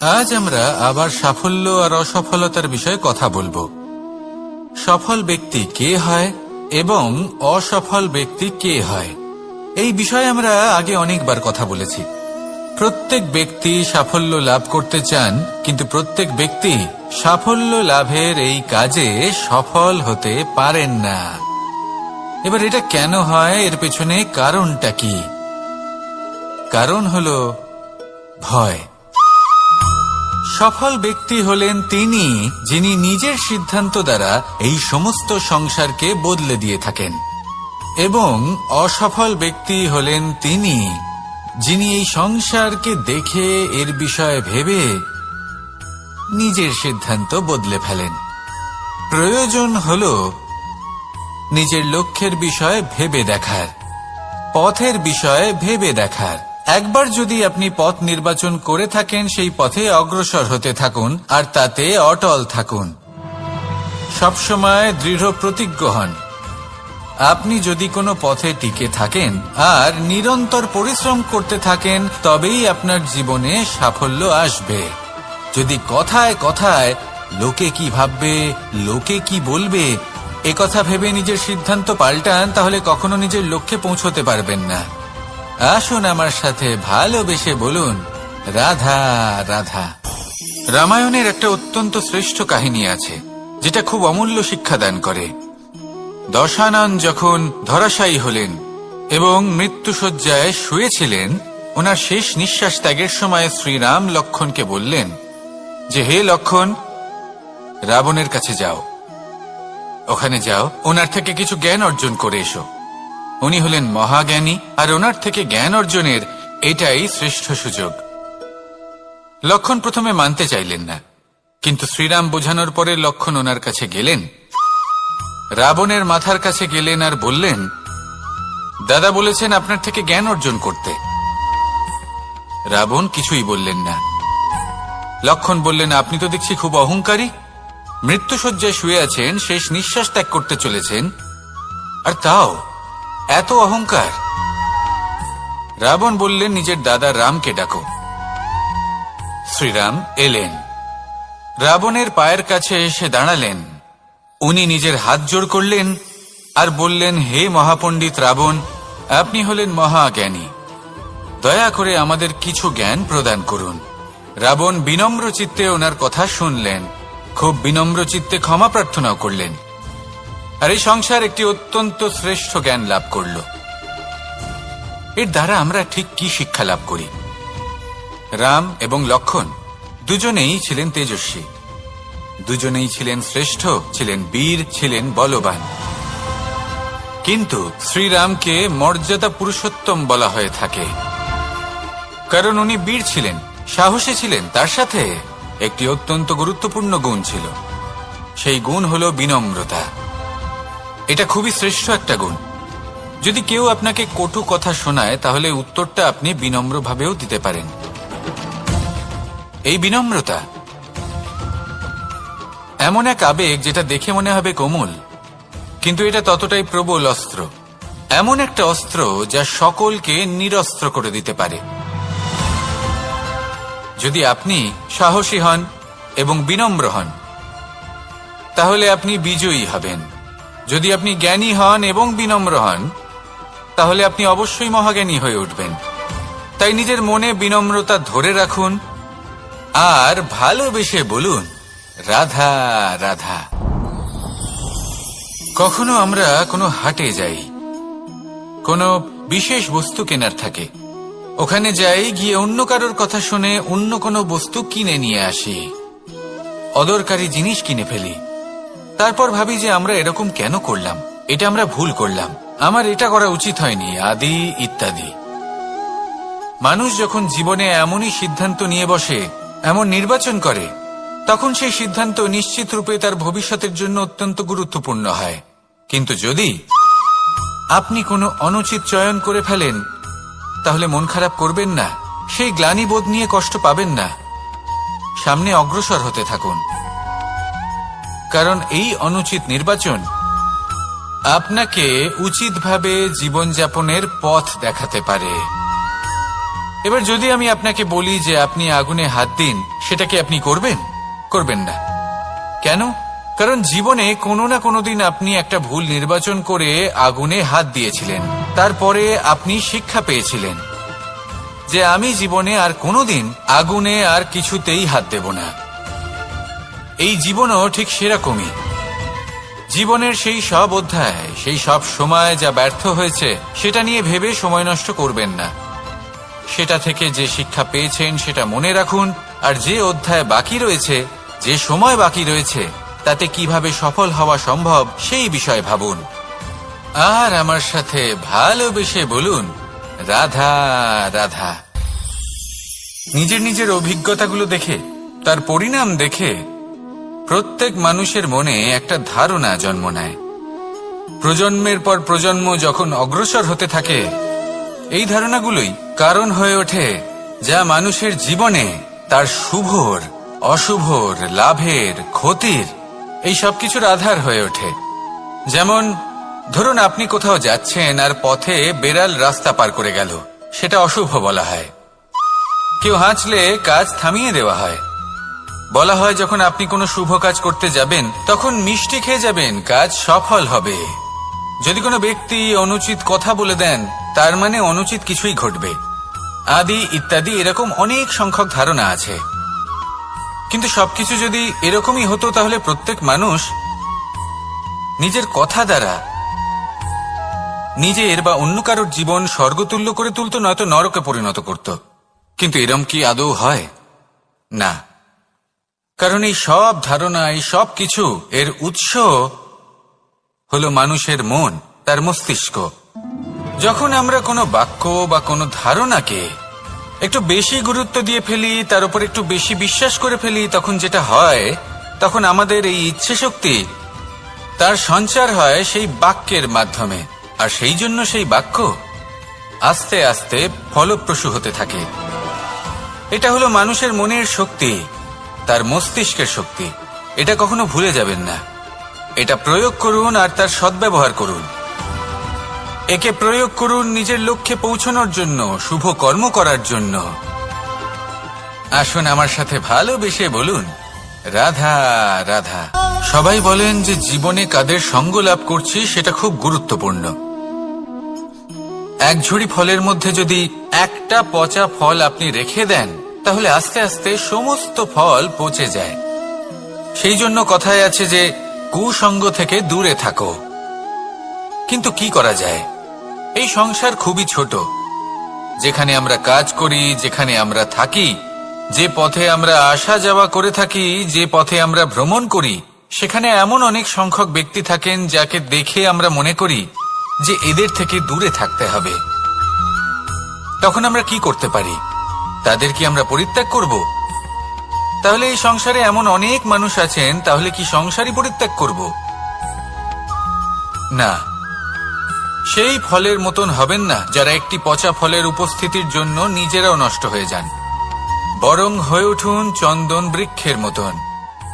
আজ আমরা আবার সাফল্য আর অসফলতার বিষয়ে কথা বলবো। সফল ব্যক্তি কে হয় এবং অসফল ব্যক্তি কে হয়, এই বিষয়ে আমরা আগে অনেকবার কথা বলেছি। প্রত্যেক ব্যক্তি সাফল্য লাভ করতে চান, কিন্তু প্রত্যেক ব্যক্তি সাফল্য লাভের এই কাজে সফল হতে পারেন না। এবার এটা কেন হয়, এর পেছনে কারণটা কি? কারণ হলো ভয়। সফল ব্যক্তি হলেন তিনি যিনি নিজের সিদ্ধান্ত দ্বারা এই সমস্ত সংসারকে বদলে দিয়ে থাকেন, এবং অসফল ব্যক্তি হলেন তিনি যিনি এই সংসারকে দেখে এর বিষয়ে ভেবে নিজের সিদ্ধান্ত বদলে ফেলেন। প্রয়োজন হল নিজের লক্ষ্যের বিষয়ে ভেবে দেখার, পথের বিষয়ে ভেবে দেখার। একবার যদি আপনি পথ নির্বাচন করে থাকেন, সেই পথে অগ্রসর হতে থাকুন আর তাতে অটল থাকুন। সবসময় দৃঢ় প্রতিজ্ঞ হন। আপনি যদি কোনো পথে টিকে থাকেন আর নিরন্তর পরিশ্রম করতে থাকেন, তবেই আপনার জীবনে সাফল্য আসবে। যদি কথায় কথায় লোকে কি ভাববে, লোকে কি বলবে, একথা ভেবে নিজের সিদ্ধান্ত পাল্টান, তাহলে কখনো নিজের লক্ষ্যে পৌঁছতে পারবেন না। আসুন আমার সাথে ভালোবেসে বলুন, রাধা রাধা। রামায়ণের একটা অত্যন্ত শ্রেষ্ঠ কাহিনী আছে, যেটা খুব অমূল্য শিক্ষাদান করে। দশানন যখন ধরাশায়ী হলেন এবং মৃত্যুশয্যায় শুয়েছিলেন, ওনার শেষ নিঃশ্বাস ত্যাগের সময় শ্রীরাম লক্ষ্মণকে বললেন যে, হে লক্ষ্মণ, রাবণের কাছে যাও, ওখানে যাও, ওনার থেকে কিছু জ্ঞান অর্জন করে এসো। উনি হলেন মহাজ্ঞানী, আর ওনার থেকে জ্ঞান অর্জনের এটাই শ্রেষ্ঠ সুযোগ। লক্ষ্মণ প্রথমে মানতে চাইলেন না, কিন্তু শ্রীরাম বোঝানোর পরে লক্ষ্মণ ওনার কাছে গেলেন, রাবণের মাথার কাছে গেলেন আর বললেন, দাদা বলেছেন আপনার থেকে জ্ঞান অর্জন করতে। রাবণ কিছুই বললেন না। লক্ষ্মণ বললেন, আপনি তো দেখছি খুব অহংকারী, মৃত্যুশয্যায় শুয়ে আছেন, শেষ নিঃশ্বাস ত্যাগ করতে চলেছেন, আর তাও এত অহংকার। রাবণ বললেন, নিজের দাদা রামকে ডাকো। শ্রীরাম এলেন, রাবণের পায়ের কাছে এসে দাঁড়ালেন। উনি নিজের হাত জোড় করলেন আর বললেন, হে মহাপণ্ডিত রাবণ, আপনি হলেন মহাজ্ঞানী, দয়া করে আমাদের কিছু জ্ঞান প্রদান করুন। রাবণ বিনম্র চিত্তে ওনার কথা শুনলেন, খুব বিনম্র চিত্তে ক্ষমা প্রার্থনাও করলেন, আর এই সংসার একটি অত্যন্ত শ্রেষ্ঠ জ্ঞান লাভ করল। এর দ্বারা আমরা ঠিক কি শিক্ষা লাভ করি? রাম এবং লক্ষ্মণ দুজনেই ছিলেন তেজস্বী, দুজনেই ছিলেন শ্রেষ্ঠ, ছিলেন বীর, ছিলেন বলবান। কিন্তু শ্রীরামকে মর্যাদা পুরুষোত্তম বলা হয়ে থাকে, কারণ উনি বীর ছিলেন, সাহসী ছিলেন। তার সাথে একটি অত্যন্ত গুরুত্বপূর্ণ গুণ ছিল, সেই গুণ হল বিনম্রতা। এটা খুবই শ্রেষ্ঠ একটা গুণ। যদি কেউ আপনাকে কটু কথা শোনায়, তাহলে উত্তরটা আপনি বিনম্রভাবেও দিতে পারেন। এই বিনম্রতা এমন এক আবেগ যেটা দেখে মনে হবে কোমল, কিন্তু এটা ততটাই প্রবল অস্ত্র। এমন একটা অস্ত্র যা সকলকে নিরস্ত্র করে দিতে পারে। যদি আপনি সাহসী হন এবং বিনম্র হন, তাহলে আপনি বিজয়ী হবেন। যদি আপনি জ্ঞানী হন এবং বিনম্র হন, তাহলে আপনি অবশ্যই মহাজ্ঞানী হয়ে উঠবেন। তাই নিজের মনে বিনম্রতা ধরে রাখুন আর ভালোবেসে বলুন, রাধা রাধা। কখনো আমরা কোনো হাটে যাই, কোনো বিশেষ বস্তু কেনার থাকে, ওখানে যাই, গিয়ে অন্য কারোর কথা শুনে অন্য কোনো বস্তু কিনে নিয়ে আসি, অদরকারি জিনিস কিনে ফেলি। তারপর ভাবি যে আমরা এরকম কেন করলাম, এটা আমরা ভুল করলাম, আমার এটা করা উচিত হয়নি, আদি ইত্যাদি। মানুষ যখন জীবনে এমনই সিদ্ধান্ত নিয়ে বসে, এমন নির্বাচন করে, তখন সেই সিদ্ধান্ত নিশ্চিত রূপে তার ভবিষ্যতের জন্য অত্যন্ত গুরুত্বপূর্ণ হয়। কিন্তু যদি আপনি কোনো অনুচিত চয়ন করে ফেলেন, তাহলে মন খারাপ করবেন না, সেই গ্লানিবোধ নিয়ে কষ্ট পাবেন না, সামনে অগ্রসর হতে থাকুন। কারণ এই অনুচিত নির্বাচন আপনাকে উচিতভাবে জীবনযাপনের পথ দেখাতে পারে। এবার যদি আমি আপনাকে বলি যে আপনি আগুনে হাত দিন, সেটা কি আপনি করবেন? করবেন না। কেন? কারণ জীবনে কোনো না কোনো দিন আপনি একটা ভুল নির্বাচন করে আগুনে হাত দিয়েছিলেন। তারপরে আপনি শিক্ষা পেয়েছিলেন যে আমি জীবনে আর কোনোদিন আগুনে আর কিছুতেই হাত দেব না। এই জীবনও ঠিক সেরকমই। জীবনের সেই সব অধ্যায়, সেই সব সময় যা ব্যর্থ হয়েছে সেটা নিয়ে ভেবে সময় নষ্ট করবেন না। সেটা থেকে যে শিক্ষা পেয়েছেন সেটা মনে রাখুন, আর যে অধ্যায় বাকি রয়েছে, যে সময় বাকি রয়েছে, তাতে কিভাবে সফল হওয়া সম্ভব সেই বিষয়ে ভাবুন। আর আমার সাথে ভালোবেসে বলুন, রাধা রাধা। নিজের নিজের অভিজ্ঞতাগুলো দেখে, তার পরিণাম দেখে প্রত্যেক মানুষের মনে একটা ধারণা জন্ম নেয়। প্রজন্মের পর প্রজন্ম যখন অগ্রসর হতে থাকে, এই ধারণাগুলোই কারণ হয়ে ওঠে যা মানুষের জীবনে তার শুভর, অশুভর, লাভের, ক্ষতির এই সব কিছুর আধার হয়ে ওঠে। যেমন ধরুন আপনি কোথাও যাচ্ছেন আর পথে বেড়াল রাস্তা পার করে গেল, সেটা অশুভ বলা হয়। কেউ হাঁচলে কাজ থামিয়ে দেওয়া হয়। বলা হয় যখন আপনি কোনো শুভ কাজ করতে যাবেন তখন মিষ্টি খেয়ে যাবেন, কাজ সফল হবে। যদি কোনো ব্যক্তি অনুচিত কথা বলে দেন তার মানে অনুচিত কিছুই ঘটবে, আদি ইত্যাদি এরকম অনেক সংখ্যক ধারণা আছে। কিন্তু সবকিছু যদি এরকমই হতো তাহলে প্রত্যেক মানুষ নিজের কথা দ্বারা নিজের বা অন্য কারোর জীবন স্বর্গতুল্য করে তুলত, নয়তো নরকে পরিণত করত। কিন্তু এরম কি আদৌ হয়? না। কারণ এই সব ধারণা, এই সব কিছু এর উৎস হলো মানুষের মন, তার মস্তিষ্ক। যখন আমরা কোনো বাক্য বা কোনো ধারণাকে একটু বেশি গুরুত্ব দিয়ে ফেলি, তার উপর একটু বেশি বিশ্বাস করে ফেলি, তখন যেটা হয়, তখন আমাদের এই ইচ্ছে শক্তি তার সঞ্চার হয় সেই বাক্যের মাধ্যমে, আর সেই জন্য সেই বাক্য আস্তে আস্তে ফলপ্রসূ হতে থাকে। এটা হলো মানুষের মনের শক্তি, তার মস্তিষ্কের শক্তি। এটা কখনো ভুলে যাবেন না। এটা প্রয়োগ করুন আর তার সদ্ব্যবহার করুন। একে প্রয়োগ করুন নিজের লক্ষ্যে পৌঁছানোর জন্য, শুভ কর্ম করার জন্য। আসুন আমার সাথে ভালোবেসে বলুন, রাধা রাধা। সবাই বলেন যে জীবনে কাদের সঙ্গ লাভ করছি সেটা খুব গুরুত্বপূর্ণ। এক ঝুড়ি ফলের মধ্যে যদি একটা পচা ফল আপনি রেখে দেন তাহলে আস্তে আস্তে সমস্ত ফল পচে যায়। সেই জন্য কথায় আছে যে কুসঙ্গ থেকে দূরে থাকো। কিন্তু কি করা যায়? এই সংসার খুবই ছোট। যেখানে আমরা কাজ করি, যেখানে আমরা থাকি, যে পথে আমরা আসা যাওয়া করে থাকি, যে পথে আমরা ভ্রমণ করি, সেখানে এমন অনেক সংখ্যক ব্যক্তি থাকেন যাকে দেখে আমরা মনে করি যে এদের থেকে দূরে থাকতে হবে। তখন আমরা কি করতে পারি? তাদের কি আমরা পরিত্যাগ করব? তাহলে এই সংসারে এমন অনেক মানুষ আছেন, তাহলে কি সংসারই পরিত্যাগ করব? না। সেই ফলের মতন হবেন না যারা একটি পচা ফলের উপস্থিতির জন্য নিজেরাও নষ্ট হয়ে যান। বরং হয়ে উঠুন চন্দন বৃক্ষের মতন,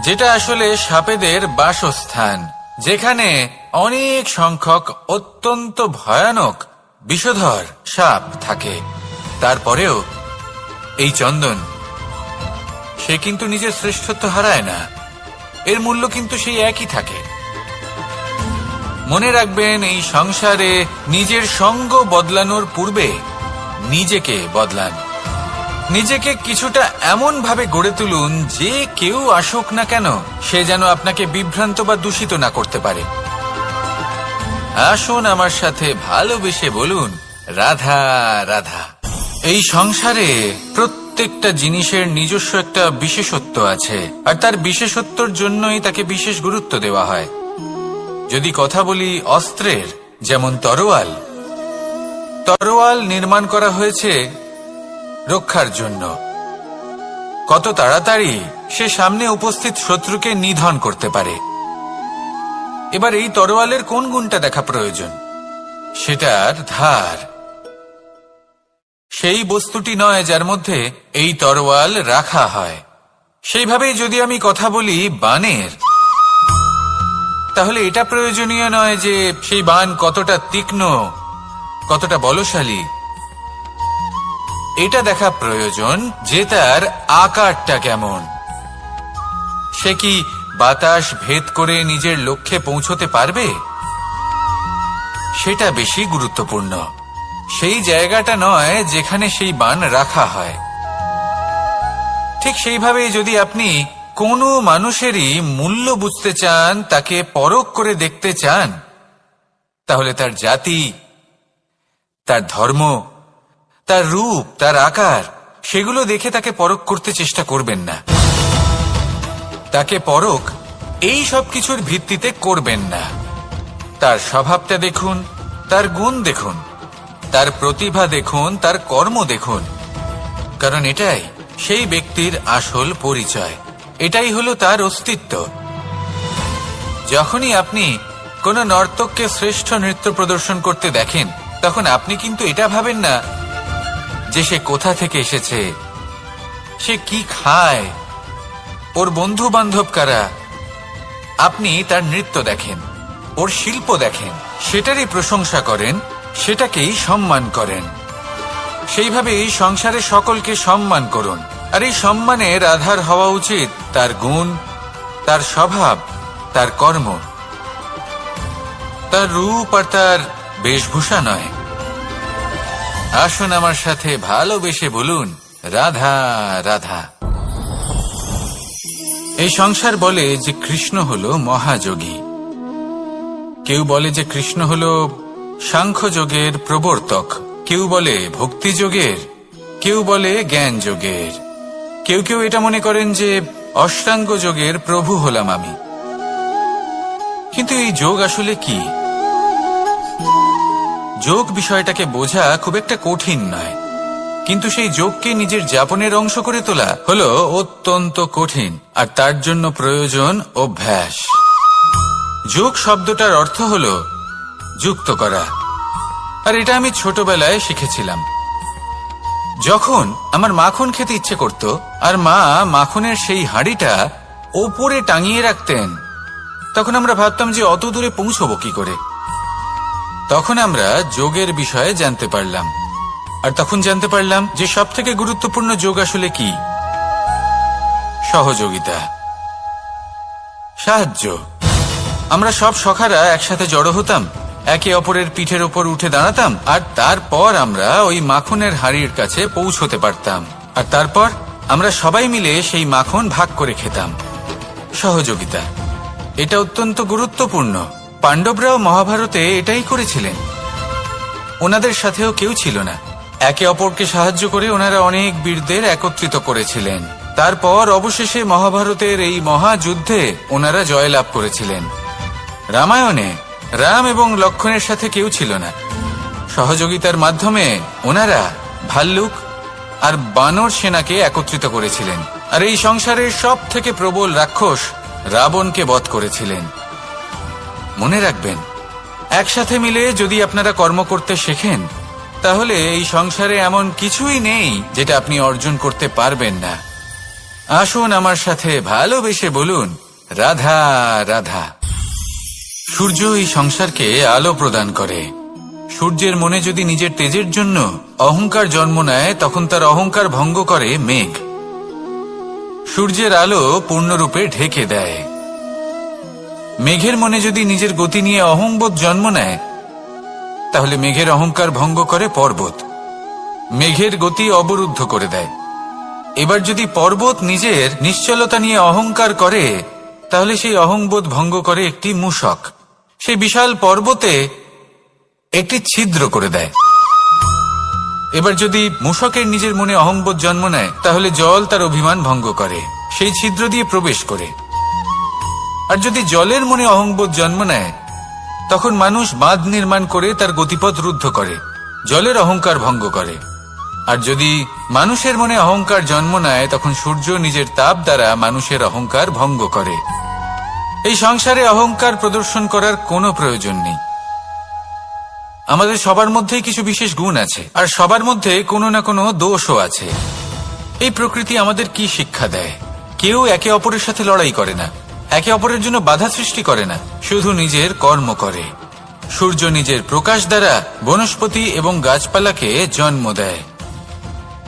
যেটা আসলে সাপেদের বাসস্থান, যেখানে অনেক সংখ্যক অত্যন্ত ভয়ানক বিষধর সাপ থাকে। তারপরেও এই চন্দন, সে কিন্তু নিজের শ্রেষ্ঠত্ব হারায় না। এর মূল্য কিন্তু সেই একই থাকে। মনে রাখবেন, এই সংসারে নিজের সঙ্গ বদলানোর পূর্বে নিজেকে বদলান। নিজেকে কিছুটা এমন ভাবে গড়ে তুলুন যে কেউ আসুক না কেন সে যেন আপনাকে বিভ্রান্ত বা দূষিত না করতে পারে। আসুন আমার সাথে ভালোবেসে বলুন, রাধা রাধা। এই সংসারে প্রত্যেকটা জিনিসের নিজস্ব একটা বিশেষত্ব আছে, আর তার বিশেষত্বর জন্যই তাকে বিশেষ গুরুত্ব দেওয়া হয়। যদি কথা বলি অস্ত্রের, যেমন তরোয়াল। তরোয়াল নির্মাণ করা হয়েছে রক্ষার জন্য। কত তাড়াতাড়ি সে সামনে উপস্থিত শত্রুকে নিধন করতে পারে। এবার এই তরোয়ালের কোন গুণটা দেখা প্রয়োজন? সেটার ধার। সেই বস্তুটি নয় যার মধ্যে এই তরোয়াল রাখা হয়। সেইভাবেই যদি আমি কথা বলি বানের, তাহলে এটা প্রয়োজনীয় নয় যে সেই বান কতটা তীক্ষ্ণ, কতটা বলশালী। এটা দেখা প্রয়োজন যে তার আকারটা কেমন। সে কি বাতাস ভেদ করে নিজের লক্ষ্যে পৌঁছতে পারবে? সেটা বেশি গুরুত্বপূর্ণ, সেই জায়গাটা নয় যেখানে সেই বাণ রাখা হয়। ঠিক সেইভাবে যদি আপনি কোনো মানুষেরই মূল্য বুঝতে চান, তাকে পরখ করে দেখতে চান, তাহলে তার জাতি, তার ধর্ম, তার রূপ, তার আকার, সেগুলো দেখে তাকে পরখ করতে চেষ্টা করবেন না। তাকে পরখ এই সব কিছুর ভিত্তিতে করবেন না। তার স্বভাবটা দেখুন, তার গুণ দেখুন, তার প্রতিভা দেখুন, তার কর্ম দেখুন, কারণ এটাই সেই ব্যক্তির আসল পরিচয়, এটাই হলো তার অস্তিত্ব। যখনই আপনি কোনো নর্তককে শ্রেষ্ঠ নৃত্য প্রদর্শন করতে দেখেন, তখন আপনি কিন্তু এটা ভাবেন না যে সে কোথা থেকে এসেছে, সে কি খায়, ওর বন্ধু বান্ধব কারা। আপনি তার নৃত্য দেখেন, ওর শিল্প দেখেন, সেটারই প্রশংসা করেন, সেটাকেই সম্মান করেন। সেইভাবে এই সংসারে সকলকে সম্মান করুন। আর এই সম্মানের আধার হওয়া উচিত তার গুণ, তার স্বভাব, তার কর্ম, তার রূপ আর তার বেশভূষা নয়। আসুন আমার সাথে ভালোবেসে বলুন, রাধা রাধা। এই সংসার বলে যে কৃষ্ণ হলো মহাযোগী, কেউ বলে যে কৃষ্ণ হলো সাংখ্যযোগের প্রবর্তক, কেউ বলে ভক্তিযোগের, কেউ বলে জ্ঞান যোগের, কেউ কেউ এটা মনে করেন যে অষ্টাঙ্গ যোগের প্রভু হলাম আমি। কিন্তু এই যোগ আসলে কি? যোগ বিষয়টাকে বোঝা খুব একটা কঠিন নয়, কিন্তু সেই যোগকে নিজের যাপনের অংশ করে তোলা হলো অত্যন্ত কঠিন, আর তার জন্য প্রয়োজন অভ্যাস। যোগ শব্দটার অর্থ হলো যুক্ত করা, আর এটা আমি ছোটবেলায় শিখেছিলাম। যখন আমার মাখন খেতে ইচ্ছে করত, আর মা মাখনের সেই হাঁড়িটা ওপরে টাঙিয়ে রাখতেন, তখন আমরা ভাবতাম যে অত দূরে পৌঁছবো কি করে। তখন আমরা যোগের বিষয়ে জানতে পারলাম, আর তখন জানতে পারলাম যে সব থেকে গুরুত্বপূর্ণ যোগ আসলে কি? সহযোগিতা, সাহায্য। আমরা সব সখারা একসাথে জড়ো হতাম, একে অপরের পিঠের ওপর উঠে দাঁড়াতাম, আর তারপর আমরা ওই মাখনের হাঁড়ির কাছে পৌঁছতে পারতাম, আর তারপর আমরা সবাই মিলে সেই মাখন ভাগ করে খেতাম। সহযোগিতা, এটা অত্যন্ত গুরুত্বপূর্ণ। পাণ্ডবরাও মহাভারতে এটাই করেছিলেন। ওনাদের সাথেও কেউ ছিল না, একে অপরকে সাহায্য করে ওনারা অনেক বীরদের একত্রিত করেছিলেন। তারপর অবশেষে মহাভারতের এই মহাযুদ্ধে ওনারা জয়লাভ করেছিলেন। রামায়ণে রাম এবং লক্ষ্মণের সাথে কেউ ছিল না। সহযোগিতার মাধ্যমে ওনারা ভাল্লুক আর বানর সেনাকে একত্রিত করেছিলেন, আর এই সংসারের সব থেকে প্রবল রাক্ষস রাবণকে বধ করেছিলেন। মনে রাখবেন, একসাথে মিলে যদি আপনারা কর্ম করতে শেখেন, তাহলে এই সংসারে এমন কিছুই নেই যেটা আপনি অর্জন করতে পারবেন না। আসুন আমার সাথে ভালোবেসে বলুন, রাধা রাধা। সূর্য এই সংসারকে আলো প্রদান করে। সূর্যের মনে যদি নিজের তেজের জন্য অহংকার জন্ম নেয়, তখন তার অহংকার ভঙ্গ করে মেঘ। সূর্যের আলো পূর্ণরূপে ঢেকে দেয়। মেঘের মনে যদি নিজের গতি নিয়ে অহংবোধ জন্ম নেয়, তাহলে মেঘের অহংকার ভঙ্গ করে পর্বত, মেঘের গতি অবরুদ্ধ করে দেয়। এবার যদি পর্বত নিজের নিশ্চলতা নিয়ে অহংকার করে, তাহলে সেই অহংবোধ ভঙ্গ করে একটি মূষক, সেই বিশাল পর্বতে একটি ছিদ্র করে দেয়। এবার যদি মূষকের নিজের মনে অহংবোধ জন্ম নেয়, তাহলে জল তার অভিমান ভঙ্গ করে, সেই ছিদ্র দিয়ে প্রবেশ করে। আর যদি জলের মনে অহংবোধ জন্ম নেয়, তখন মানুষ বাঁধ নির্মাণ করে তার গতিপথ রুদ্ধ করে, জলের অহংকার ভঙ্গ করে। আর যদি মানুষের মনে অহংকার জন্ম নেয়, তখন সূর্য নিজের তাপ দ্বারা মানুষের অহংকার ভঙ্গ করে। এই সংসারে অহংকার প্রদর্শন করার কোনো প্রয়োজন নেই। আমাদের সবার মধ্যেই কিছু বিশেষ গুণ আছে, আর সবার মধ্যে কোনো না কোনো দোষও আছে। এই প্রকৃতি আমাদের কি শিক্ষা দেয়? কেউ একে অপরের সাথে লড়াই করে না, একে অপরের জন্য বাধা সৃষ্টি করে না, শুধু নিজের কর্ম করে। সূর্য নিজের প্রকাশ দ্বারা বনস্পতি এবং গাছপালাকে জন্ম দেয়।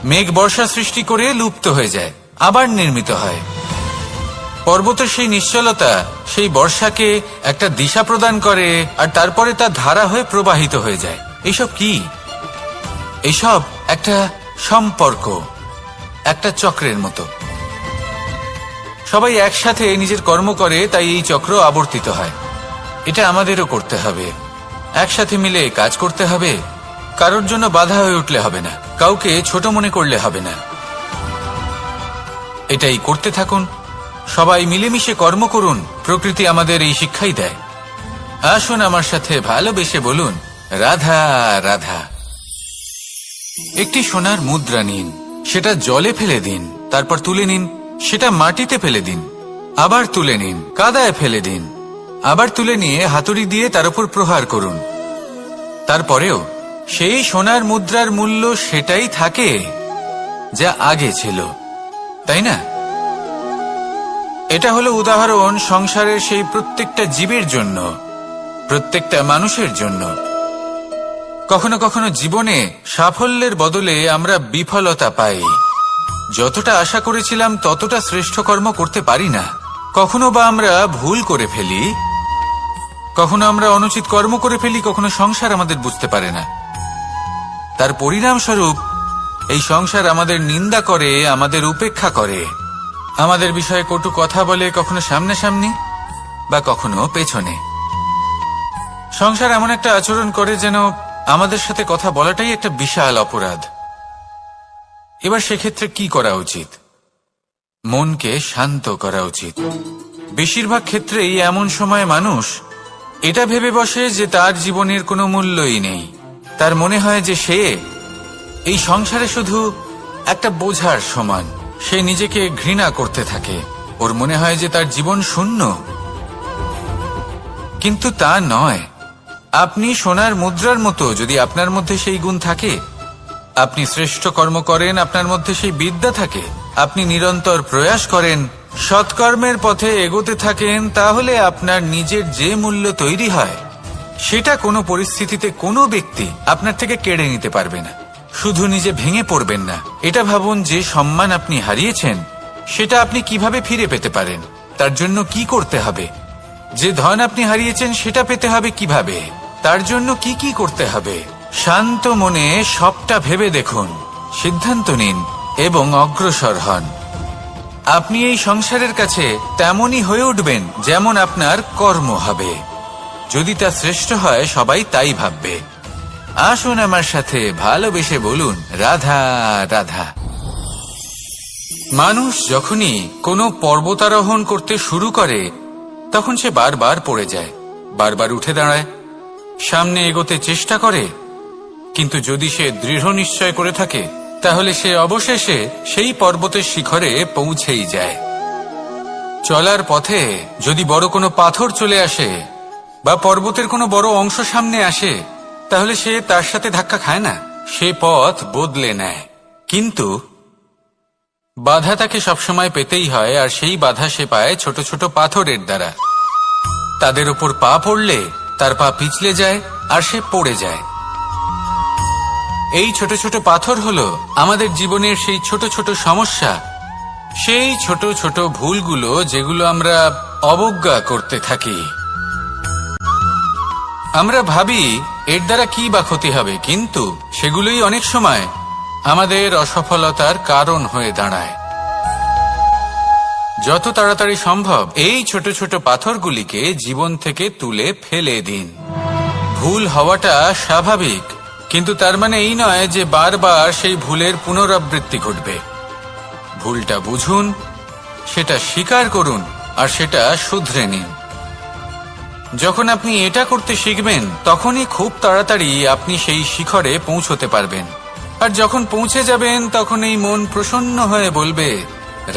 মেঘ বর্ষা সৃষ্টি করে লুপ্ত হয়ে যায়, আবার নির্মিত হয়। পর্বতের সেই নিশ্চলতা সেই বর্ষাকে একটা দিশা প্রদান করে, আর তারপরে তা ধারা হয়ে প্রবাহিত হয়ে যায়। এইসব কি? এইসব একটা সম্পর্ক, একটা চক্রের মতো। সবাই একসাথে নিজের কর্ম করে, তাই এই চক্র আবর্তিত হয়। এটা আমাদেরও করতে হবে, একসাথে মিলে কাজ করতে হবে। কারোর জন্য বাধা হয়ে উঠলে হবে না, কাউকে ছোট মনে করলে হবে না। এটাই করতে থাকুন, সবাই মিলেমিশে কর্ম করুন। প্রকৃতি আমাদের এই শিক্ষাই দেয়। আসুন আমার সাথে ভালোবেসে বলুন, রাধা রাধা। একটি সোনার মুদ্রা নিন, সেটা জলে ফেলে দিন, তারপর তুলে নিন, সেটা মাটিতে ফেলে দিন, আবার তুলে নিন, কাদায় ফেলে দিন, আবার তুলে নিয়ে হাতুড়ি দিয়ে তার উপর প্রহার করুন। তারপরেও সেই সোনার মুদ্রার মূল্য সেটাই থাকে যা আগে ছিল, তাই না? এটা হলো উদাহরণ সংসারের সেই প্রত্যেকটা জীবের জন্য, প্রত্যেকটা মানুষের জন্য। কখনো কখনো জীবনে সাফল্যের বদলে আমরা বিফলতা পাই। যতটা আশা করেছিলাম ততটা শ্রেষ্ঠ কর্ম করতে পারি না। কখনো বা আমরা ভুল করে ফেলি, কখনো আমরা অনুচিত কর্ম করে ফেলি, কখনো সংসার আমাদের বুঝতে পারে না। তার পরিণামস্বরূপ এই সংসার আমাদের নিন্দা করে, আমাদের উপেক্ষা করে, আমাদের বিষয়ে কটু কথা বলে, কখনো সামনাসামনি বা কখনো পেছনে। সংসার এমন একটা আচরণ করে যেন আমাদের সাথে কথা বলাটাই একটা বিশাল অপরাধ। এবার সেক্ষেত্রে কি করা উচিত? মনকে শান্ত করা উচিত। বেশিরভাগ ক্ষেত্রেই এমন সময় মানুষ এটা ভেবে বসে যে তার জীবনের কোনো মূল্যই নেই। তার মনে হয় যে সে এই সংসারে শুধু একটা বোঝার সমান। সে নিজেকে ঘৃণা করতে থাকে, ওর মনে হয় যে তার জীবন শূন্য। কিন্তু তা নয়। আপনি সোনার মুদ্রার মতো, যদি আপনার মধ্যে সেই গুণ থাকে, আপনি শ্রেষ্ঠ কর্ম করেন, আপনার মধ্যে সেই বিদ্যা থাকে, আপনি নিরন্তর প্রয়াস করেন, সৎকর্মের পথে এগোতে থাকেন, তাহলে আপনার নিজের যে মূল্য তৈরি হয় সেটা কোনো পরিস্থিতিতে কোনো ব্যক্তি আপনার থেকে কেড়ে নিতে পারবে না। শুধু নিজে ভেঙে পড়বেন না, এটা ভাবুন যে সম্মান আপনি হারিয়েছেন সেটা আপনি কিভাবে ফিরে পেতে পারেন, তার জন্য কি করতে হবে। যে ধন আপনি হারিয়েছেন সেটা পেতে হবে কিভাবে, তার জন্য কি কি করতে হবে। শান্ত মনে সবটা ভেবে দেখুন, সিদ্ধান্ত নিন এবং অগ্রসর হন। আপনি এই সংসারের কাছে তেমনই হয়ে উঠবেন যেমন আপনার কর্ম হবে। যদি তা শ্রেষ্ঠ হয় সবাই তাই ভাববে। আসুন আমার সাথে ভালোবেসে বলুন, রাধা রাধা। মানুষ যখনই কোনো পর্বতারোহণ করতে শুরু করে তখন সে বারবার পড়ে যায়, বারবার উঠে দাঁড়ায়, সামনে এগোতে চেষ্টা করে। কিন্তু যদি সে দৃঢ় নিশ্চয় করে থাকে তাহলে সে অবশেষে সেই পর্বতের শিখরে পৌঁছেই যায়। চলার পথে যদি বড় কোনো পাথর চলে আসে বা পর্বতের কোনো বড় অংশ সামনে আসে তাহলে সে তার সাথে ধাক্কা খায় না, সে পথ বদলে নেয়। কিন্তু বাধা তাকে সবসময় পেতেই হয়, আর সেই বাধা সে পায় ছোট ছোট পাথরের দ্বারা। তাদের উপর পা পড়লে তার পা পিছলে যায় আর সে পড়ে যায়। এই ছোট ছোট পাথর হলো আমাদের জীবনের সেই ছোট ছোট সমস্যা, সেই ছোট ছোট ভুলগুলো যেগুলো আমরা অবজ্ঞা করতে থাকি। আমরা ভাবি এর দ্বারা কি বা ক্ষতি হবে, কিন্তু সেগুলোই অনেক সময় আমাদের অসফলতার কারণ হয়ে দাঁড়ায়। যত তাড়াতাড়ি সম্ভব এই ছোট ছোট পাথরগুলিকে জীবন থেকে তুলে ফেলে দিন। ভুল হওয়াটা স্বাভাবিক, কিন্তু তার মানে এই নয় যে বারবার সেই ভুলের পুনরাবৃত্তি ঘটবে। ভুলটা বুঝুন, সেটা স্বীকার করুন আর সেটা শুধরে নিন। যখন আপনি এটা করতে শিখবেন তখনই খুব তাড়াতাড়ি আপনি সেই শিখরে পৌঁছতে পারবেন। আর যখন পৌঁছে যাবেন তখন এই মন প্রসন্ন হয়ে বলবে,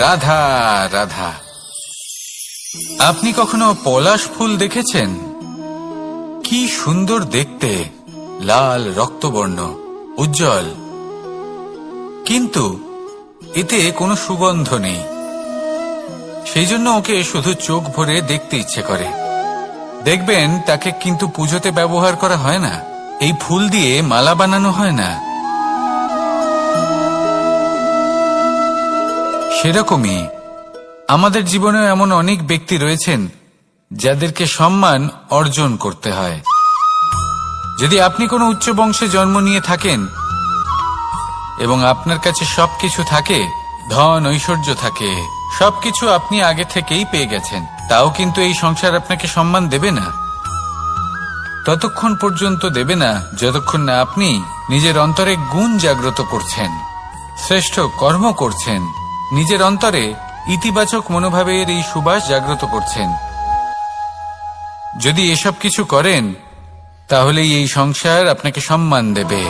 রাধা রাধা। আপনি কখনো পলাশ ফুল দেখেছেন? কি সুন্দর দেখতে, লাল রক্তবর্ণ, উজ্জ্বল, কিন্তু এতে কোনো সুগন্ধ নেই। সেই জন্য ওকে শুধু চোখ ভরে দেখতে ইচ্ছে করে। দেখবেন তাকে কিন্তু পুজোতে ব্যবহার করা হয় না, এই ফুল দিয়ে মালা বানানো হয় না। সেরকমই আমাদের জীবনে এমন অনেক ব্যক্তি রয়েছেন যাদেরকে সম্মান অর্জন করতে হয়। যদি আপনি কোনো উচ্চ বংশে জন্ম নিয়ে থাকেন এবং আপনার কাছে সবকিছু থাকে, ধন ঐশ্বর্য থাকে, সবকিছু আপনি আগে থেকেই পেয়ে গেছেন, তাও কিন্তু এই সংসার আপনাকে সম্মান দেবে না। ততক্ষণ পর্যন্ত দেবে না যতক্ষণ না আপনি নিজের অন্তরে গুণ জাগ্রত করছেন, শ্রেষ্ঠ কর্ম করছেন, নিজের অন্তরে ইতিবাচক মনোভাবের এই সুবাস জাগ্রত করছেন। যদি এসব কিছু করেন তাহলেই এই সংসার আপনাকে সম্মান দেবে।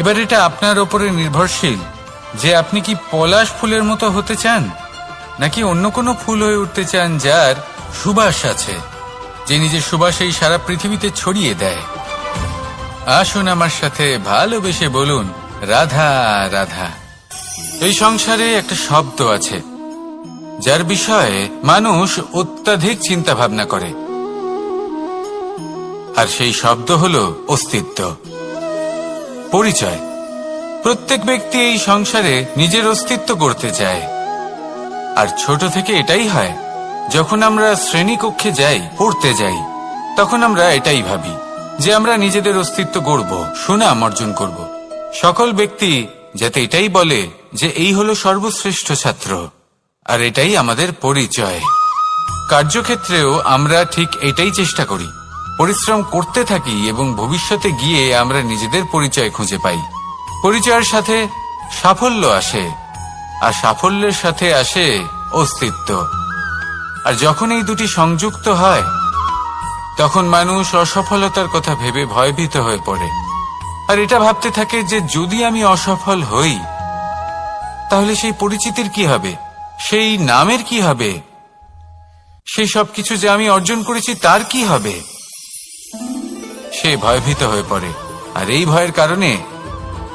এবার এটা আপনার ওপরে নির্ভরশীল যে আপনি কি পলাশ ফুলের মতো হতে চান, নাকি অন্য কোনো ফুল হয়ে উঠতে চান যার সুবাস আছে, যে নিজের সুবাস এই সারা পৃথিবীতে ছড়িয়ে দেয়। আসুন আমার সাথে ভালোবেসে বলুন, রাধা রাধা। এই সংসারে একটা শব্দ আছে যার বিষয়ে মানুষ অত্যাধিক চিন্তা ভাবনা করে, আর সেই শব্দ হলো অস্তিত্ব, পরিচয়। প্রত্যেক ব্যক্তি এই সংসারে নিজের অস্তিত্ব করতে চায়, আর ছোট থেকে এটাই হয়। যখন আমরা শ্রেণীকক্ষে যাই, পড়তে যাই, তখন আমরা এটাই ভাবি যে আমরা নিজেদের অস্তিত্ব গড়ব, সুনাম অর্জন করব। সকল ব্যক্তি যাতে এটাই বলে যে এই হলো সর্বশ্রেষ্ঠ ছাত্র, আর এটাই আমাদের পরিচয়। কার্যক্ষেত্রেও আমরা ঠিক এটাই চেষ্টা করি, পরিশ্রম করতে থাকি এবং ভবিষ্যতে গিয়ে আমরা নিজেদের পরিচয় খুঁজে পাই। পরিচয়ের সাথে সাফল্য আসে, আর সাফল্যের সাথে আসে অস্তিত্ব। আর যখন এই দুটি সংযুক্ত হয়, তখন মানুষ অসফলতার কথা ভেবে ভয়ভীত হয়ে পড়ে, আর এটা ভাবতে থাকে যে যদি আমি অসফল হই তাহলে সেই পরিচিতির কি হবে, সেই নামের কি হবে, সেই সবকিছু যে আমি অর্জন করেছি তার কি হবে। সে ভয়ভীত হয়ে পড়ে, আর এই ভয়ের কারণে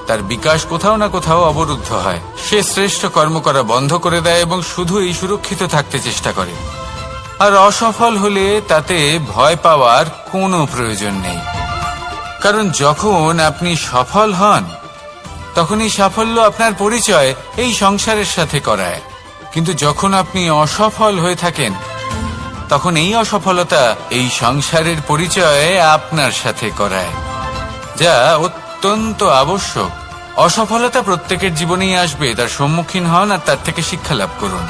তার বিকাশ কোথাও না কোথাও অবরুদ্ধ হয়। সে শ্রেষ্ঠ কর্ম করা বন্ধ করে দেয় এবং শুধু এই সুরক্ষিত থাকতে চেষ্টা করে। আর অসফল হলে তাতে ভয় পাওয়ার কোনো প্রয়োজন নেই, কারণ যখন আপনি সফল হন তখন এই সাফল্য আপনার পরিচয় এই সংসারের সাথে করায়। কিন্তু যখন আপনি অসফল হয়ে থাকেন তখন এই অসফলতা এই সংসারের পরিচয় আপনার সাথে করায়, যা অত্যন্ত আবশ্যক। অসফলতা প্রত্যেকের জীবনেই আসবে, তার সম্মুখীন হন আর তার থেকে শিক্ষা লাভ করুন।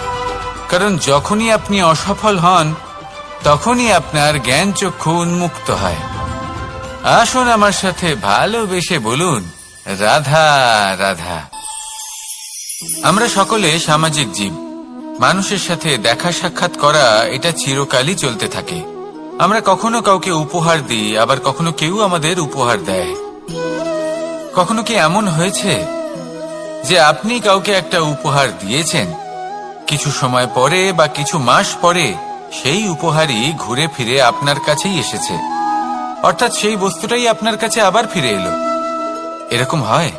কারণ যখনই আপনি অসফল হন তখনই আপনার জ্ঞান চক্ষু উন্মুক্ত হয়। আসুন আমার সাথে ভালোবেসে বলুন, রাধা রাধা। আমরা সকলে সামাজিক জীব। মানুষের সাথে দেখা সাক্ষাৎ করা এটা চিরকালই চলতে থাকে। আমরা কখনো কাউকে উপহার দিই, আবার কখনো কেউ আমাদের উপহার দেয়। কখনো কি এমন হয়েছে যে আপনি কাউকে একটা উপহার দিয়েছেন, কিছু সময় পরে বা কিছু মাস পরে সেই উপহারই ঘুরে ফিরে আপনার কাছেই এসেছে, অর্থাৎ সেই বস্তুটাই আপনার কাছে আবার ফিরে এলো? এরকম হয়।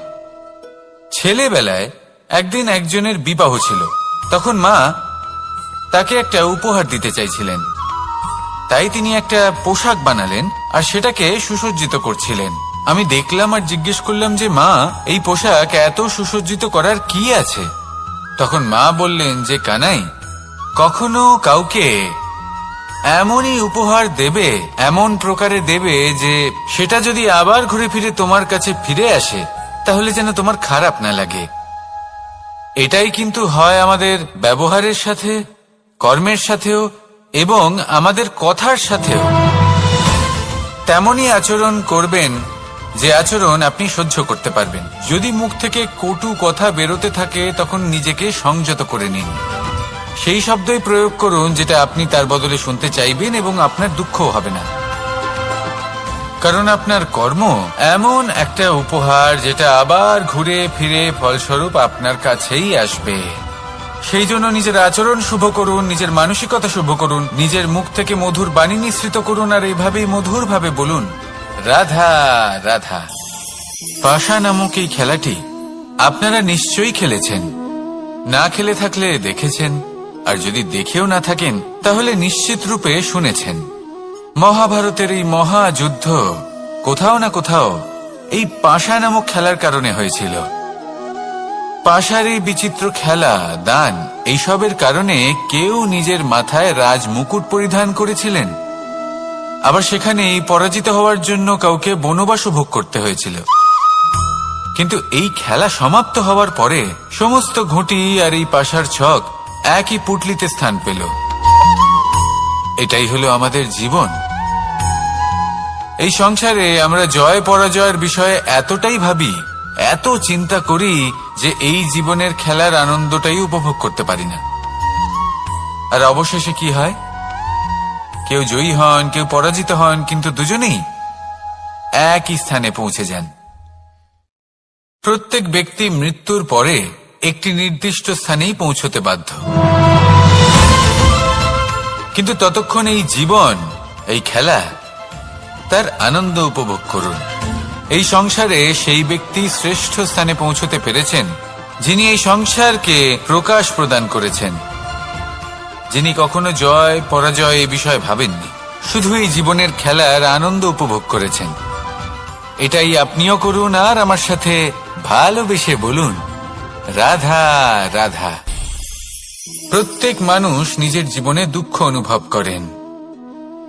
ছেলেবেলায় একদিন একজনের বিবাহ ছিল, তখন মা তাকে একটা উপহার দিতে চাইছিলেন, তাই তিনি একটা পোশাক বানালেন আর সেটাকে সুসজ্জিত করছিলেন। আমি দেখলাম আর জিজ্ঞেস করলাম যে মা, এই পোশাক এত সুসজ্জিত করার কি আছে? তখন মা বললেন যে কানাই, কখনো কাউকে এমনই উপহার দেবে, এমন প্রকারে দেবে যে সেটা যদি আবার ঘুরে ফিরে তোমার কাছে ফিরে আসে তাহলে যেন তোমার খারাপ না লাগে। এটাই কিন্তু হয় আমাদের ব্যবহারের সাথে, কর্মের সাথেও এবং আমাদের কথার সাথেও। তেমনই আচরণ করবেন যে আচরণ আপনি সহ্য করতে পারবেন। যদি মুখ থেকে কটু কথা বেরোতে থাকে তখন নিজেকে সংযত করে নিন। সেই শব্দই প্রয়োগ করুন যেটা আপনি তার বদলে শুনতে চাইবেন এবং আপনার দুঃখও হবে না। কারণ আপনার কর্ম এমন একটা উপহার যেটা আবার ঘুরে ফিরে ফলস্বরূপ আপনার কাছেই আসবে। সেই জন্য নিজের আচরণ শুভ করুন, নিজের মানসিকতা শুভ করুন, নিজের মুখ থেকে মধুর বাণী নিঃসৃত করুন, আর এইভাবেই মধুরভাবে বলুন, রাধা রাধা। পাশা নামক এই খেলাটি আপনারা নিশ্চয়ই খেলেছেন, না খেলে থাকলে দেখেছেন, আর যদি দেখেও না থাকেন তাহলে নিশ্চিত রূপে শুনেছেন। মহাভারতের এই মহাযুদ্ধ কোথাও না কোথাও এই পাশা নামক খেলার কারণে হয়েছিল। পাশারি, বিচিত্র খেলা, দান এইসবের কারণে কেউ নিজের মাথায় রাজ মুকুট পরিধান করেছিলেন, আবার সেখানেই পরাজিত হওয়ার জন্য কাউকে বনবাসও ভোগ করতে হয়েছিল। কিন্তু এই খেলা সমাপ্ত হওয়ার পরে সমস্ত ঘুঁটি আর এই পাশার ছক একই পুটলিতে স্থান পেল। এটাই হলো আমাদের জীবন। এই সংসারে আমরা জয় পরাজয়ের বিষয়ে এতটাই ভাবি, এত চিন্তা করি যে এই জীবনের খেলার আনন্দটাই উপভোগ করতে পারি না। আর অবশেষে কি হয়? কেউ জয়ী হন, কেউ পরাজিত হন, কিন্তু দুজনেই একই স্থানে পৌঁছে যান। প্রত্যেক ব্যক্তি মৃত্যুর পরে একটি নির্দিষ্ট স্থানেই পৌঁছতে বাধ্য, কিন্তু ততক্ষণ এই জীবন, এই খেলা, তার আনন্দ উপভোগ করুন। এই সংসারে সেই ব্যক্তি শ্রেষ্ঠ স্থানে পৌঁছতে পেরেছেন যিনি এই সংসারকে প্রকাশ প্রদান করেছেন, যিনি কখনো জয় পরাজয় এই বিষয়ে ভাবেননি, শুধু এই জীবনের খেলার আনন্দ উপভোগ করেছেন। এটাই আপনিও করুন আর আমার সাথে ভালোবেসে বলুন, রাধা রাধা। প্রত্যেক মানুষ নিজের জীবনে দুঃখ অনুভব করেন।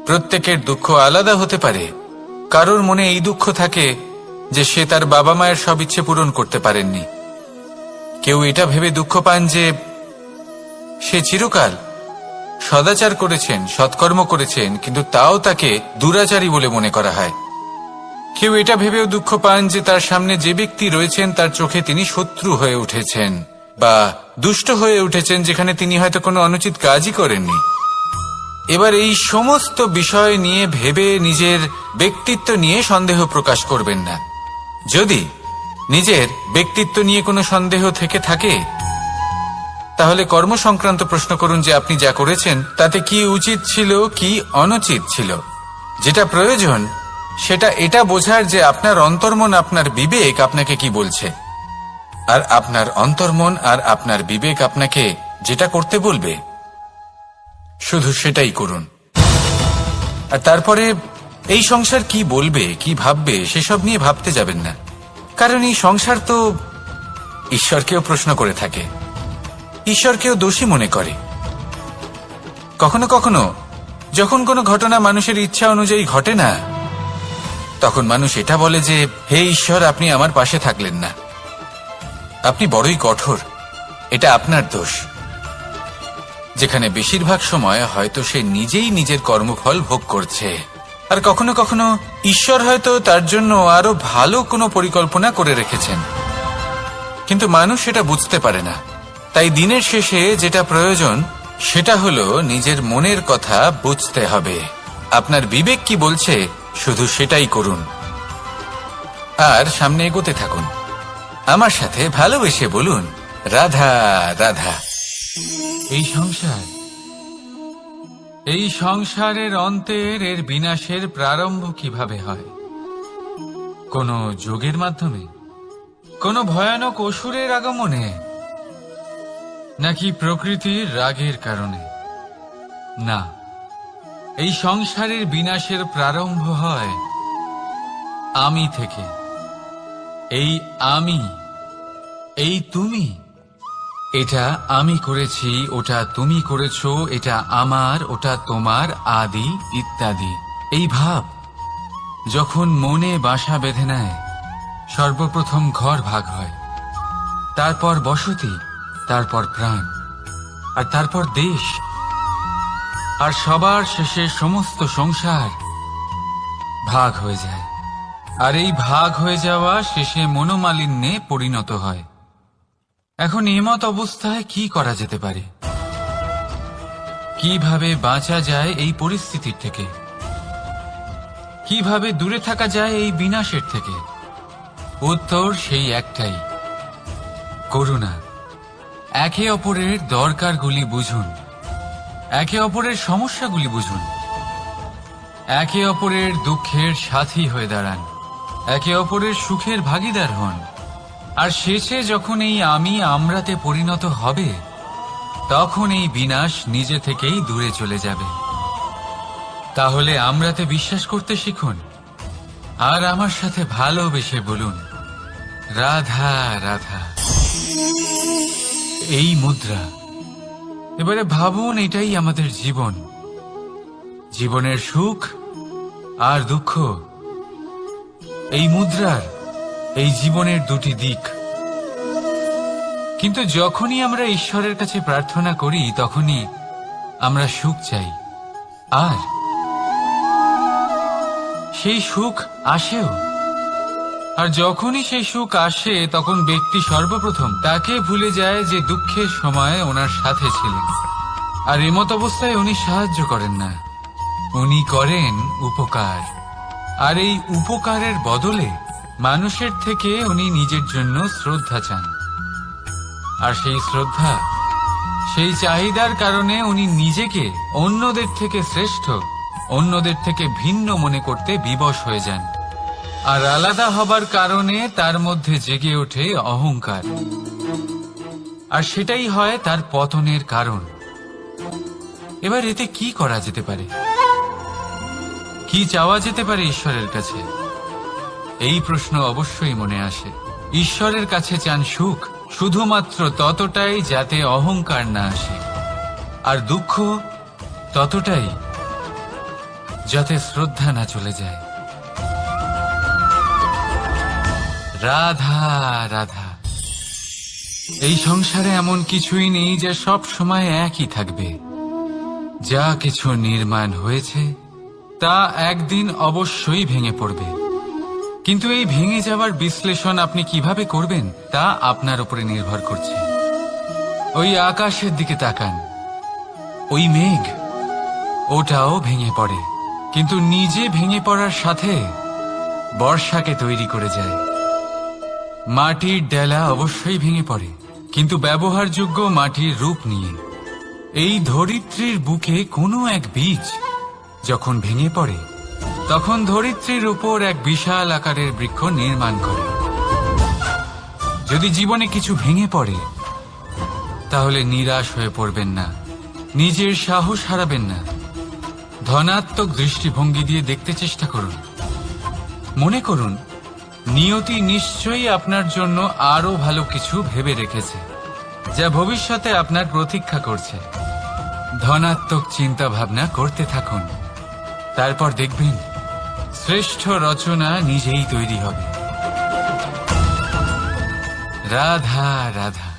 প্রত্যেকের দুঃখ আলাদা হতে পারে। কারোর মনে এই দুঃখ থাকে যে সে তার বাবা মায়ের সব ইচ্ছে পূরণ করতে পারেননি। কেউ এটা ভেবে দুঃখ পান যে সে চিরকাল সদাচার করেছেন, সৎকর্ম করেছেন, কিন্তু তাও তাকে দুরাচারী বলে মনে করা হয়। কেউ এটা ভেবেও দুঃখ পান যে তার সামনে যে ব্যক্তি রয়েছেন তার চোখে তিনি শত্রু হয়ে উঠেছেন বা দুষ্ট হয়ে উঠেছেন, যেখানে তিনি হয়তো কোনো অনুচিত কাজই করেননি। এবার এই সমস্ত বিষয় নিয়ে ভেবে নিজের ব্যক্তিত্ব নিয়ে সন্দেহ প্রকাশ করবেন না। যদি নিজের ব্যক্তিত্ব নিয়ে কোনো সন্দেহ থেকে থাকে, তাহলে কর্ম সংক্রান্ত প্রশ্ন করুন যে আপনি যা করেছেন তাতে কি উচিত ছিল, কি অনুচিত ছিল। যেটা প্রয়োজন সেটা এটা বোঝার যে আপনার অন্তর্মন, আপনার বিবেক আপনাকে কি বলছে, আর আপনার অন্তর্মন আর আপনার বিবেক আপনাকে যেটা করতে বলবে শুধু সেটাই করুন। আর তারপরে এই সংসার কি বলবে, কি ভাববে সেসব নিয়ে ভাবতে যাবেন না, কারণ এই সংসার তো ঈশ্বরকেও প্রশ্ন করে থাকে, ঈশ্বরকেও দোষী মনে করে। কখনো কখনো যখন কোনো ঘটনা মানুষের ইচ্ছা অনুযায়ী ঘটে না, তখন মানুষ এটা বলে যে হে ঈশ্বর, আপনি আমার পাশে থাকলেন না, আপনি বড়ই কঠোর, এটা আপনার দোষ। যেখানে বেশিরভাগ সময় হয়তো সে নিজেই নিজের কর্মফল ভোগ করছে। আর কখনো কখনো ঈশ্বর হয়তো তার জন্য আরো ভালো কোনো পরিকল্পনা করে রেখেছেন, কিন্তু মানুষ সেটা বুঝতে পারে না। তাই দিনের শেষে যেটা প্রয়োজন সেটা হলো নিজের মনের কথা বুঝতে হবে। আপনার বিবেক কি বলছে শুধু সেটাই করুন আর সামনে এগোতে থাকুন। আমার সাথে ভালোবেসে বলুন, রাধা রাধা। এই সংসারের অন্তের, এর বিনাশের প্রারম্ভ কিভাবে হয়? কোন যোগের মাধ্যমে, কোন ভয়ানক অসুরের আগমনে, নাকি প্রকৃতির রাগের কারণে? না, এই সংসারের বিনাশের প্রারম্ভ হয় আমি থেকে। এই আমি, এই তুমি, এটা আমি করেছি, ওটা তুমি করেছো, এটা আমার, ওটা তোমার, আদি ইত্যাদি। এই ভাব যখন মনে বাসা বেঁধে নেয়, সর্বপ্রথম ঘর ভাগ হয়, তারপর বসতি, তারপর প্রাণ, আর তারপর দেশ, আর সবার শেষে সমস্ত সংসার ভাগ হয়ে যায়। আর এই ভাগ হয়ে যাওয়া শেষে মনোমালিন্যে পরিণত হয়। এখন এমত অবস্থায় কি করা যেতে পারে? কিভাবে বাঁচা যায় এই পরিস্থিতির থেকে? কিভাবে দূরে থাকা যায় এই বিনাশের থেকে? উত্তর সেই একটাই, করুণা। একে অপরের দরকারগুলি বুঝুন, একে অপরের সমস্যাগুলি বুঝুন, একে অপরের দুঃখের সাথী হয়ে দাঁড়ান, একে অপরের সুখের ভাগীদার হন। আর শেষে যখন এই আমি আমরাতে পরিণত হবে, তখন এই বিনাশ নিজে থেকেই দূরে চলে যাবে। তাহলে আমরাতে বিশ্বাস করতে শিখুন আর আমার সাথে ভালোবেসে বলুন, রাধা রাধা। এই মুদ্রা, এবারে ভাবুন, এটাই আমাদের জীবন, জীবনের সুখ আর দুঃখ। এই মুদ্রার, এই জীবনের দুটি দিক। কিন্তু যখনই আমরা ঈশ্বরের কাছে প্রার্থনা করি তখনই আমরা সুখ চাই, আর সেই সুখ আসেও। আর যখনই সেই সুখ আসে তখন ব্যক্তি সর্বপ্রথম তাকে ভুলে যায় যে দুঃখের সময় ওনার সাথে ছিলেন। আর এমত অবস্থায় উনি সাহায্য করেন না, উনি করেন উপকার। আর এই উপকারের বদলে মানুষের থেকে উনি নিজের জন্য শ্রদ্ধা চান। আর সেই শ্রদ্ধা, সেই চাহিদার কারণে উনি নিজেকে অন্যদের থেকে শ্রেষ্ঠ, অন্যদের থেকে ভিন্ন মনে করতে বিবশ হয়ে যান। আর আলাদা হবার কারণে তার মধ্যে জেগে ওঠে অহংকার, আর সেটাই হয় তার পতনের কারণ। এবার এতে কি করা যেতে পারে? কি চাওয়া যেতে পারে ঈশ্বরের কাছে? এই প্রশ্ন অবশ্যই মনে আসে। ঈশ্বরের কাছে চান সুখ, শুধুমাত্র ততটাই যাতে অহংকার না আসে, আর দুঃখ ততটাই যাতে শ্রদ্ধা না চলে যায়। রাধা রাধা। এই সংসারে এমন কিছুই নেই যে সব সময় একই থাকবে। যা কিছু নির্মাণ হয়েছে তা একদিন অবশ্যই ভেঙে পড়বে, কিন্তু এই ভেঙে যাওয়ার বিশ্লেষণ আপনি কিভাবে করবেন তা আপনার উপরে নির্ভর করছে। ওই আকাশের দিকে তাকান, ওই মেঘ, ওটাও ভেঙে পড়ে, কিন্তু নিজে ভেঙে পড়ার সাথে বর্ষাকে তৈরি করে যায়। মাটির ডেলা অবশ্যই ভেঙে পড়ে, কিন্তু ব্যবহারযোগ্য মাটির রূপ নিয়ে। এই ধরিত্রীর বুকে কোনো এক বীজ যখন ভেঙে পড়ে তখন ধরিত্রীর উপর এক বিশাল আকারের বৃক্ষ নির্মাণ করে। যদি জীবনে কিছু ভেঙে পড়ে তাহলে নিরাশ হয়ে পড়বেন না, নিজের সাহস হারাবেন না, ধনাত্মক দৃষ্টিভঙ্গি দিয়ে দেখতে চেষ্টা করুন। মনে করুন নিয়তি নিশ্চয়ই আপনার জন্য আরো ভালো কিছু ভেবে রেখেছে, যা ভবিষ্যতে আপনার প্রতীক্ষা করছে। ধনাত্মক চিন্তা ভাবনা করতে থাকুন, তারপর দেখবেন শ্রেষ্ঠ রচনা নিজেই তৈরি হবে। রাধা রাধা।